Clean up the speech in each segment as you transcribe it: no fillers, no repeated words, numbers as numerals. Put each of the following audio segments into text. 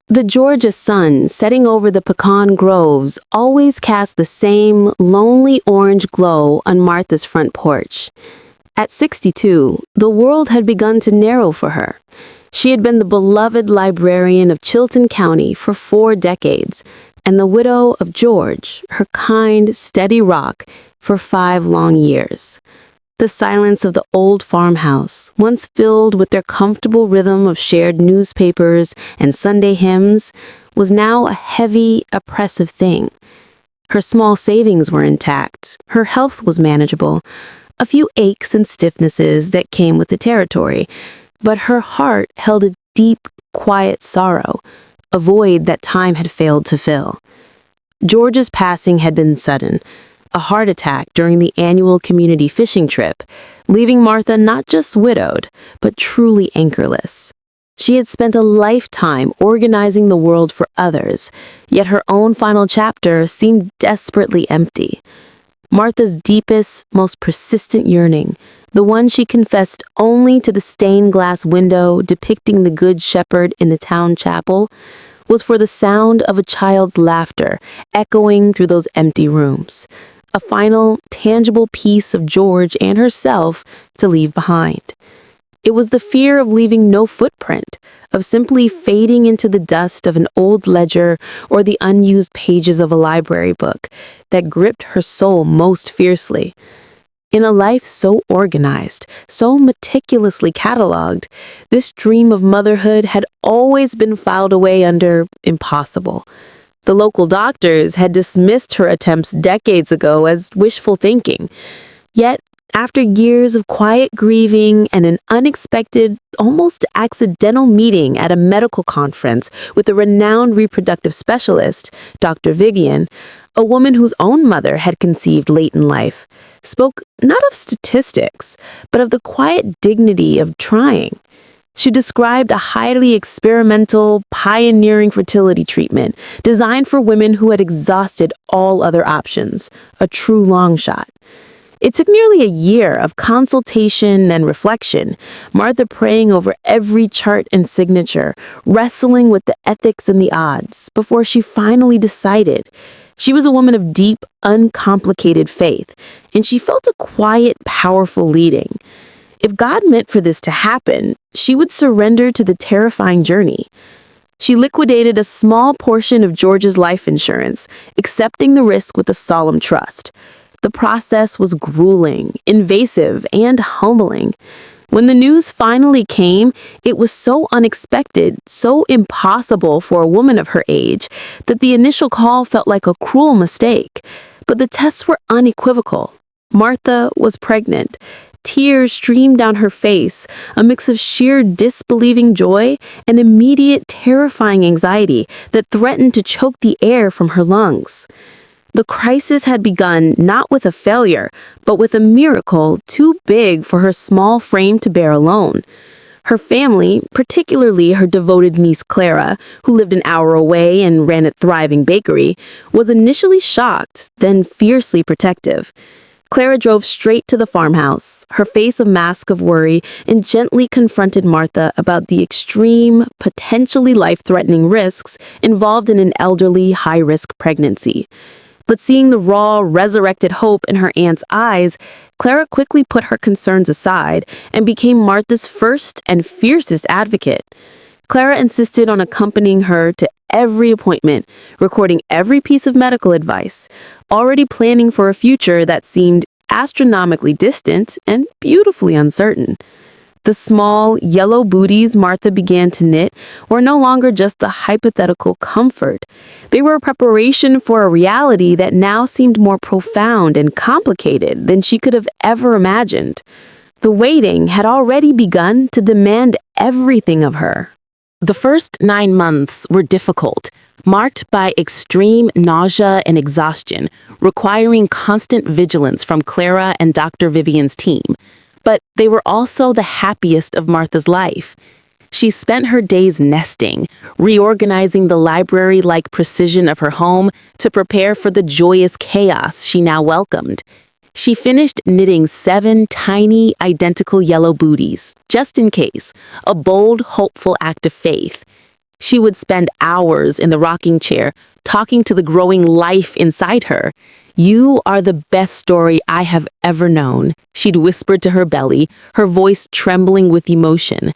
The Georgia sun setting over the pecan groves always cast the same lonely orange glow on Martha's front porch. At 62, the world had begun to narrow for her. She had been the beloved librarian of Chilton County for 4 decades, and the widow of George, her kind, steady rock, for 5 long years. The silence of the old farmhouse, once filled with their comfortable rhythm of shared newspapers and Sunday hymns, was now a heavy, oppressive thing. Her small savings were intact, her health was manageable, a few aches and stiffnesses that came with the territory, but her heart held a deep, quiet sorrow, a void that time had failed to fill. George's passing had been sudden, a heart attack during the annual community fishing trip, leaving Martha not just widowed, but truly anchorless. She had spent a lifetime organizing the world for others, yet her own final chapter seemed desperately empty. Martha's deepest, most persistent yearning, the one she confessed only to the stained glass window depicting the Good Shepherd in the town chapel, was for the sound of a child's laughter echoing through those empty rooms. A final, tangible piece of George and herself to leave behind. It was the fear of leaving no footprint, of simply fading into the dust of an old ledger or the unused pages of a library book that gripped her soul most fiercely. In a life so organized, so meticulously cataloged, this dream of motherhood had always been filed away under impossible. The local doctors had dismissed her attempts decades ago as wishful thinking. Yet, after years of quiet grieving and an unexpected, almost accidental meeting at a medical conference with a renowned reproductive specialist, Dr. Vivian, a woman whose own mother had conceived late in life, spoke not of statistics, but of the quiet dignity of trying. She described a highly experimental, pioneering fertility treatment designed for women who had exhausted all other options, a true long shot. It took nearly a year of consultation and reflection, Martha praying over every chart and signature, wrestling with the ethics and the odds, before she finally decided. She was a woman of deep, uncomplicated faith, and she felt a quiet, powerful leading. If God meant for this to happen, she would surrender to the terrifying journey. She liquidated a small portion of George's life insurance, accepting the risk with a solemn trust. The process was grueling, invasive, and humbling. When the news finally came, it was so unexpected, so impossible for a woman of her age, that the initial call felt like a cruel mistake. But the tests were unequivocal. Martha was pregnant. Tears streamed down her face, a mix of sheer disbelieving joy and immediate terrifying anxiety that threatened to choke the air from her lungs. The crisis had begun not with a failure, but with a miracle too big for her small frame to bear alone. Her family, particularly her devoted niece Clara, who lived an hour away and ran a thriving bakery, was initially shocked, then fiercely protective. Clara drove straight to the farmhouse, her face a mask of worry, and gently confronted Martha about the extreme, potentially life-threatening risks involved in an elderly, high-risk pregnancy. But seeing the raw, resurrected hope in her aunt's eyes, Clara quickly put her concerns aside and became Martha's first and fiercest advocate. Clara insisted on accompanying her to every appointment, recording every piece of medical advice, already planning for a future that seemed astronomically distant and beautifully uncertain. The small, yellow booties Martha began to knit were no longer just the hypothetical comfort. They were a preparation for a reality that now seemed more profound and complicated than she could have ever imagined. The waiting had already begun to demand everything of her. The first 9 months were difficult, marked by extreme nausea and exhaustion, requiring constant vigilance from Clara and Dr. Vivian's team. But they were also the happiest of Martha's life. She spent her days nesting, reorganizing the library-like precision of her home to prepare for the joyous chaos she now welcomed. She finished knitting 7 tiny, identical yellow booties, just in case, a bold, hopeful act of faith. She would spend hours in the rocking chair, talking to the growing life inside her. "You are the best story I have ever known," she'd whisper to her belly, her voice trembling with emotion.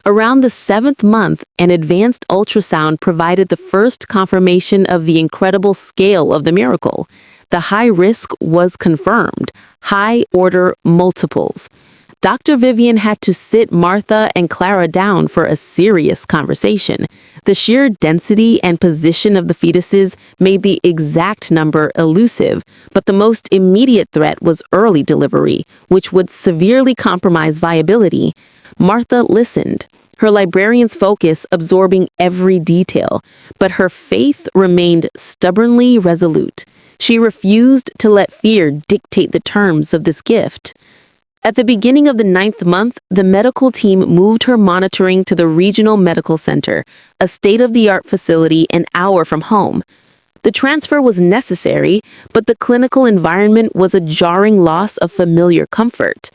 Around the 7th month, an advanced ultrasound provided the first confirmation of the incredible scale of the miracle. The high risk was confirmed, high-order multiples. Dr. Vivian had to sit Martha and Clara down for a serious conversation. The sheer density and position of the fetuses made the exact number elusive, but the most immediate threat was early delivery, which would severely compromise viability. Martha listened, her librarian's focus absorbing every detail, but her faith remained stubbornly resolute. She refused to let fear dictate the terms of this gift. At the beginning of the 9th month, the medical team moved her monitoring to the Regional Medical Center, a state-of-the-art facility an hour from home. The transfer was necessary, but the clinical environment was a jarring loss of familiar comfort.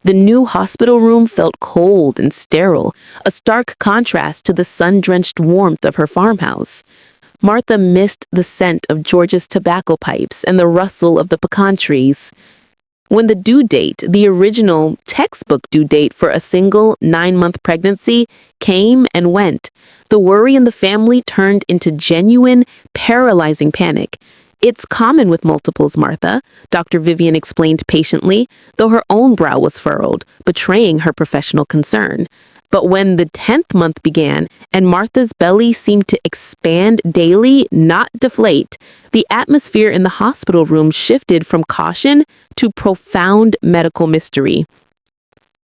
The new hospital room felt cold and sterile, a stark contrast to the sun-drenched warmth of her farmhouse. Martha missed the scent of George's tobacco pipes and the rustle of the pecan trees. When the due date, the original textbook due date for a single 9-month pregnancy, came and went, the worry in the family turned into genuine, paralyzing panic. "It's common with multiples, Martha," Dr. Vivian explained patiently, though her own brow was furrowed, betraying her professional concern. But when the 10th month began and Martha's belly seemed to expand daily, not deflate, the atmosphere in the hospital room shifted from caution to profound medical mystery.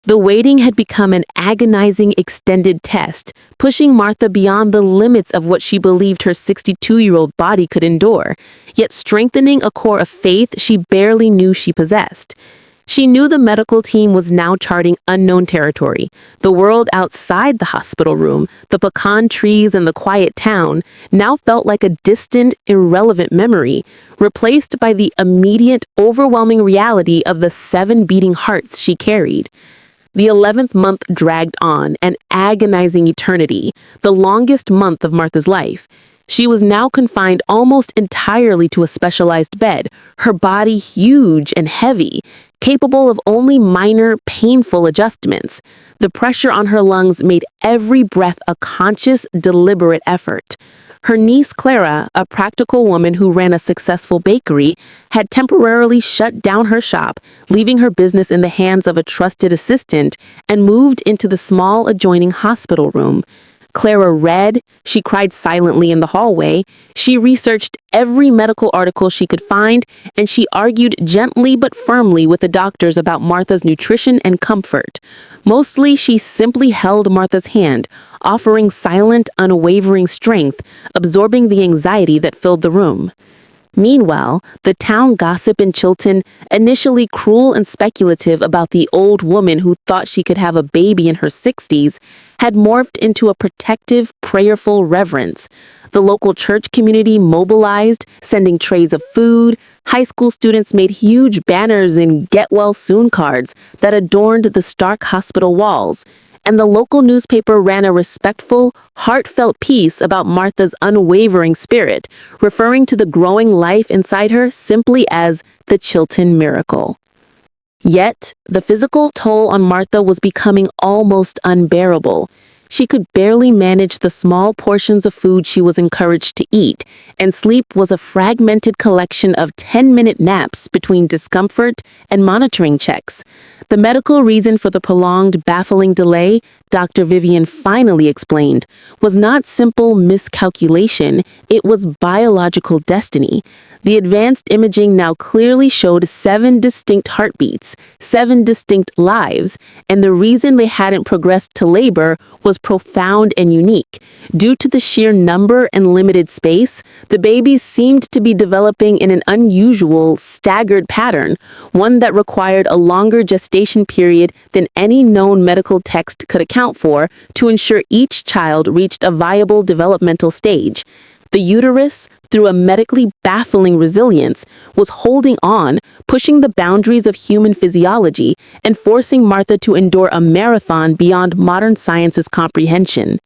The waiting had become an agonizing extended test, pushing Martha beyond the limits of what she believed her 62-year-old body could endure, yet strengthening a core of faith she barely knew she possessed. She knew the medical team was now charting unknown territory. The world outside the hospital room, the pecan trees and the quiet town, now felt like a distant, irrelevant memory, replaced by the immediate, overwhelming reality of the 7 beating hearts she carried. The 11th month dragged on, an agonizing eternity, the longest month of Martha's life. She was now confined almost entirely to a specialized bed, her body huge and heavy, capable of only minor, painful adjustments. The pressure on her lungs made every breath a conscious, deliberate effort. Her niece Clara, a practical woman who ran a successful bakery, had temporarily shut down her shop, leaving her business in the hands of a trusted assistant, and moved into the small adjoining hospital room. Clara read, she cried silently in the hallway, she researched every medical article she could find, and she argued gently but firmly with the doctors about Martha's nutrition and comfort. Mostly, she simply held Martha's hand, offering silent, unwavering strength, absorbing the anxiety that filled the room. Meanwhile, the town gossip in Chilton, initially cruel and speculative about the old woman who thought she could have a baby in her 60s, had morphed into a protective, prayerful reverence. The local church community mobilized, sending trays of food. High school students made huge banners and get well soon cards that adorned the stark hospital walls. And the local newspaper ran a respectful, heartfelt piece about Martha's unwavering spirit, referring to the growing life inside her simply as the Chilton miracle. Yet, the physical toll on Martha was becoming almost unbearable. She could barely manage the small portions of food she was encouraged to eat, and sleep was a fragmented collection of 10-minute naps between discomfort and monitoring checks. The medical reason for the prolonged, baffling delay, Dr. Vivian finally explained, was not simple miscalculation, it was biological destiny. The advanced imaging now clearly showed 7 distinct heartbeats, 7 distinct lives, and the reason they hadn't progressed to labor was profound and unique. Due to the sheer number and limited space, the babies seemed to be developing in an unusual, staggered pattern, one that required a longer gestation period than any known medical text could account for to ensure each child reached a viable developmental stage. The uterus, through a medically baffling resilience, was holding on, pushing the boundaries of human physiology and forcing Martha to endure a marathon beyond modern science's comprehension.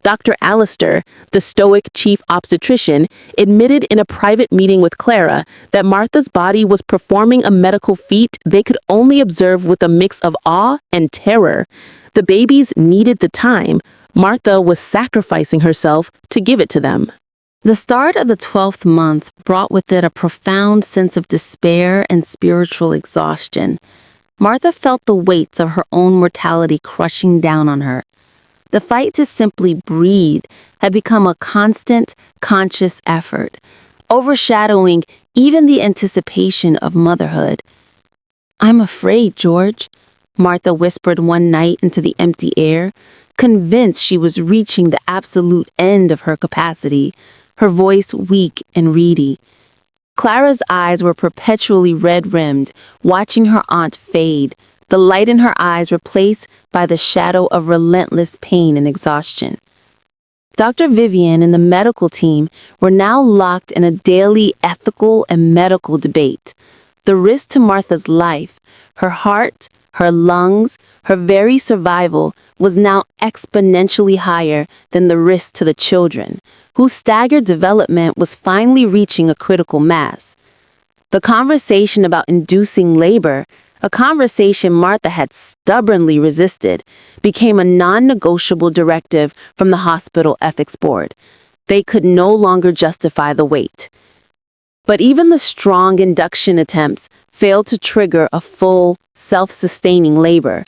Dr. Alistair, the stoic chief obstetrician, admitted in a private meeting with Clara that Martha's body was performing a medical feat they could only observe with a mix of awe and terror. The babies needed the time. Martha was sacrificing herself to give it to them. The start of the 12th month brought with it a profound sense of despair and spiritual exhaustion. Martha felt the weights of her own mortality crushing down on her. The fight to simply breathe had become a constant, conscious effort, overshadowing even the anticipation of motherhood. "I'm afraid, George," Martha whispered one night into the empty air, convinced she was reaching the absolute end of her capacity, her voice weak and reedy. Clara's eyes were perpetually red-rimmed, watching her aunt fade, the light in her eyes replaced by the shadow of relentless pain and exhaustion. Dr. Vivian and the medical team were now locked in a daily ethical and medical debate. The risk to Martha's life, her heart, her lungs, her very survival was now exponentially higher than the risk to the children, whose staggered development was finally reaching a critical mass. The conversation about inducing labor, a conversation Martha had stubbornly resisted, became a non-negotiable directive from the hospital ethics board. They could no longer justify the wait. But even the strong induction attempts failed to trigger a full, self-sustaining labor.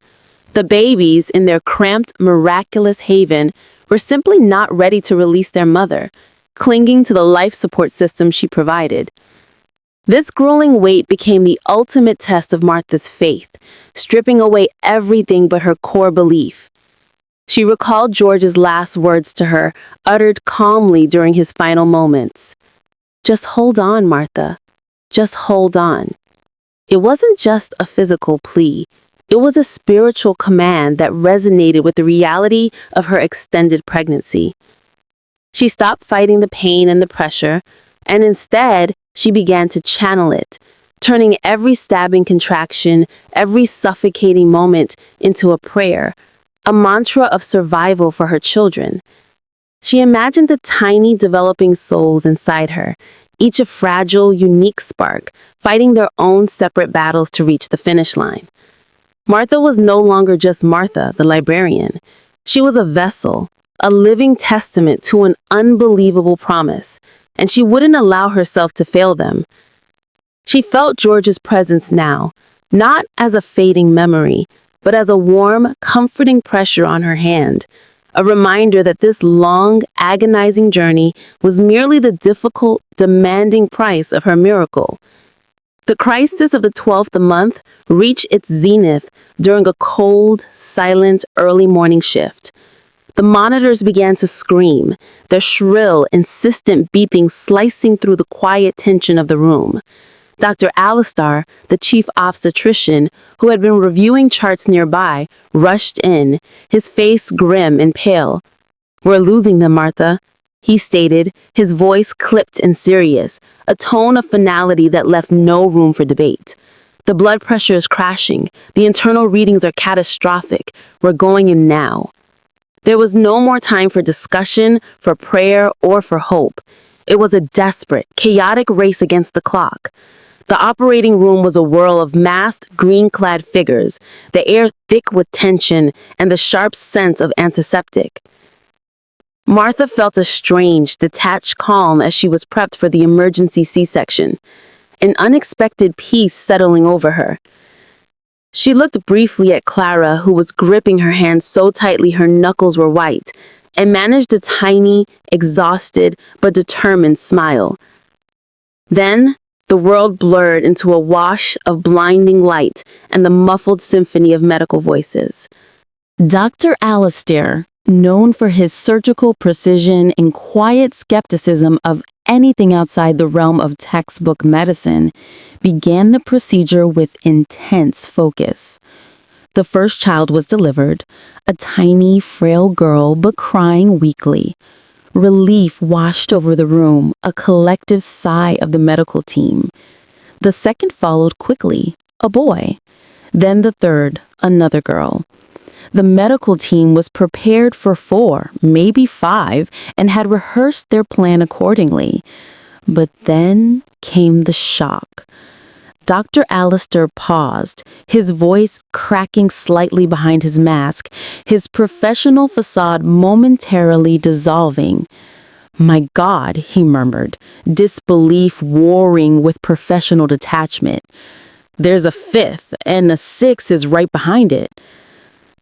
The babies, in their cramped, miraculous haven, were simply not ready to release their mother, clinging to the life support system she provided. This grueling wait became the ultimate test of Martha's faith, stripping away everything but her core belief. She recalled George's last words to her, uttered calmly during his final moments. "Just hold on, Martha. Just hold on." It wasn't just a physical plea. It was a spiritual command that resonated with the reality of her extended pregnancy. She stopped fighting the pain and the pressure, and instead, she began to channel it, turning every stabbing contraction, every suffocating moment into a prayer, a mantra of survival for her children. She imagined the tiny developing souls inside her, each a fragile, unique spark, fighting their own separate battles to reach the finish line. Martha was no longer just Martha, the librarian. She was a vessel, a living testament to an unbelievable promise, and she wouldn't allow herself to fail them. She felt George's presence now, not as a fading memory, but as a warm, comforting pressure on her hand, a reminder that this long, agonizing journey was merely the difficult, demanding price of her miracle. The crisis of the 12th month reached its zenith during a cold, silent, early morning shift. The monitors began to scream, their shrill, insistent beeping slicing through the quiet tension of the room. Dr. Alistair, the chief obstetrician, who had been reviewing charts nearby, rushed in, his face grim and pale. "We're losing them, Martha," he stated, his voice clipped and serious, a tone of finality that left no room for debate. "The blood pressure is crashing. The internal readings are catastrophic. We're going in now." There was no more time for discussion, for prayer, or for hope. It was a desperate, chaotic race against the clock. The operating room was a whirl of masked, green-clad figures, the air thick with tension and the sharp scent of antiseptic. Martha felt a strange, detached calm as she was prepped for the emergency C-section, an unexpected peace settling over her. She looked briefly at Clara, who was gripping her hand so tightly her knuckles were white, and managed a tiny, exhausted, but determined smile. Then, the world blurred into a wash of blinding light and the muffled symphony of medical voices. Dr. Alistair, known for his surgical precision and quiet skepticism of anything outside the realm of textbook medicine, began the procedure with intense focus. The first child was delivered, a tiny, frail girl, but crying weakly. Relief washed over the room, a collective sigh of the medical team. The second followed quickly, a boy. Then the third, another girl. The medical team was prepared for 4, maybe 5, and had rehearsed their plan accordingly. But then came the shock. Dr. Alistair paused, his voice cracking slightly behind his mask, his professional facade momentarily dissolving. "My God," he murmured, disbelief warring with professional detachment. "There's a 5th, and a 6th is right behind it."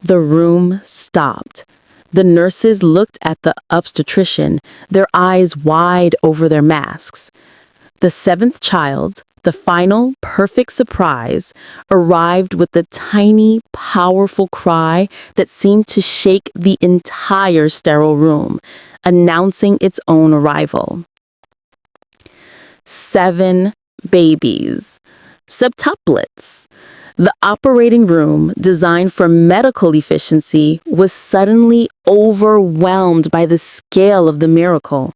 The room stopped. The nurses looked at the obstetrician, their eyes wide over their masks. The 7th child, the final perfect surprise, arrived with a tiny, powerful cry that seemed to shake the entire sterile room, announcing its own arrival. 7 babies. Septuplets. The operating room, designed for medical efficiency, was suddenly overwhelmed by the scale of the miracle.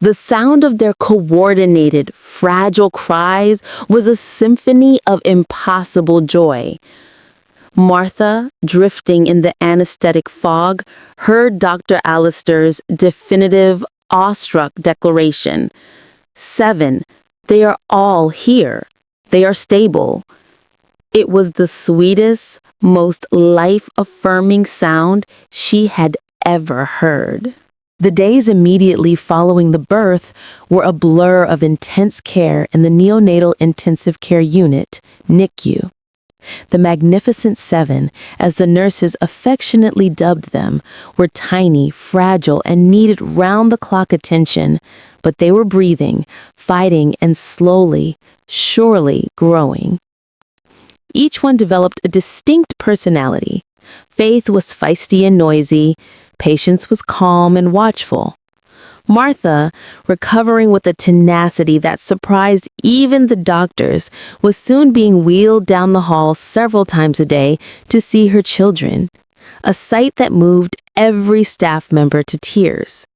The sound of their coordinated, fragile cries was a symphony of impossible joy. Martha, drifting in the anesthetic fog, heard Dr. Alistair's definitive, awestruck declaration. 7, they are all here. They are stable. It was the sweetest, most life-affirming sound she had ever heard. The days immediately following the birth were a blur of intense care in the neonatal intensive care unit, NICU. The Magnificent 7, as the nurses affectionately dubbed them, were tiny, fragile, and needed round-the-clock attention, but they were breathing, fighting, and slowly, surely growing. Each one developed a distinct personality. Faith was feisty and noisy. Patience was calm and watchful. Martha, recovering with a tenacity that surprised even the doctors, was soon being wheeled down the hall several times a day to see her children, a sight that moved every staff member to tears.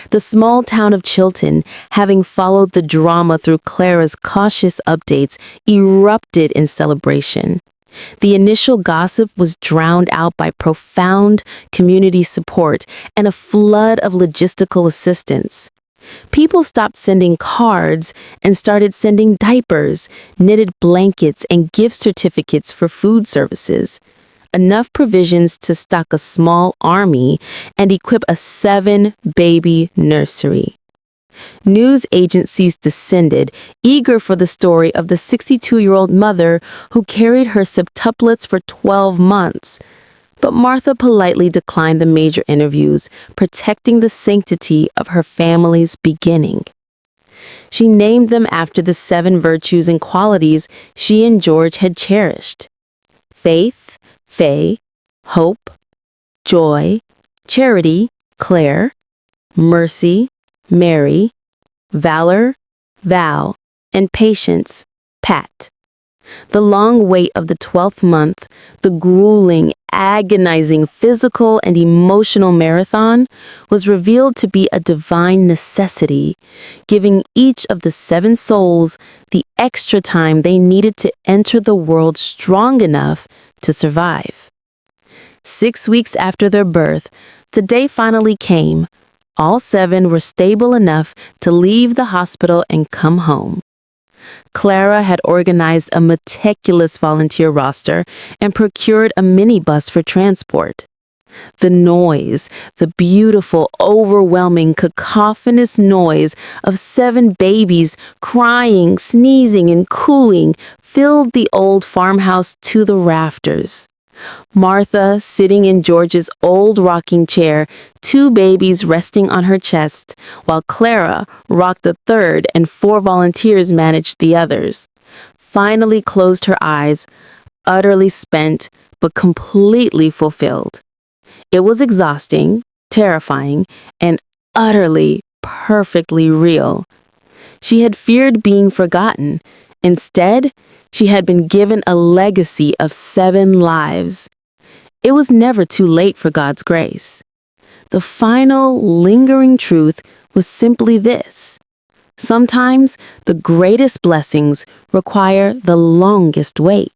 The small town of Chilton, having followed the drama through Clara's cautious updates, erupted in celebration. The initial gossip was drowned out by profound community support and a flood of logistical assistance. People stopped sending cards and started sending diapers, knitted blankets, and gift certificates for food services. Enough provisions to stock a small army and equip a 7-baby nursery. News agencies descended, eager for the story of the 62-year-old mother who carried her septuplets for 12 months. But Martha politely declined the major interviews, protecting the sanctity of her family's beginning. She named them after the 7 virtues and qualities she and George had cherished: faith, Faye, hope, joy, charity, Claire, mercy, Mary, valor, Val, and patience, Pat. The long wait of the 12th month, the grueling, agonizing physical and emotional marathon, was revealed to be a divine necessity, giving each of the 7 souls the extra time they needed to enter the world strong enough to survive. 6 weeks after their birth, the day finally came. All 7 were stable enough to leave the hospital and come home. Clara had organized a meticulous volunteer roster and procured a minibus for transport. The noise, the beautiful, overwhelming, cacophonous noise of 7 babies crying, sneezing, and cooing filled the old farmhouse to the rafters. Martha, sitting in George's old rocking chair, 2 babies resting on her chest, while Clara rocked the 3rd and 4 volunteers managed the others, finally closed her eyes, utterly spent, but completely fulfilled. It was exhausting, terrifying, and utterly, perfectly real. She had feared being forgotten. Instead, she had been given a legacy of 7 lives. It was never too late for God's grace. The final, lingering truth was simply this: sometimes the greatest blessings require the longest wait.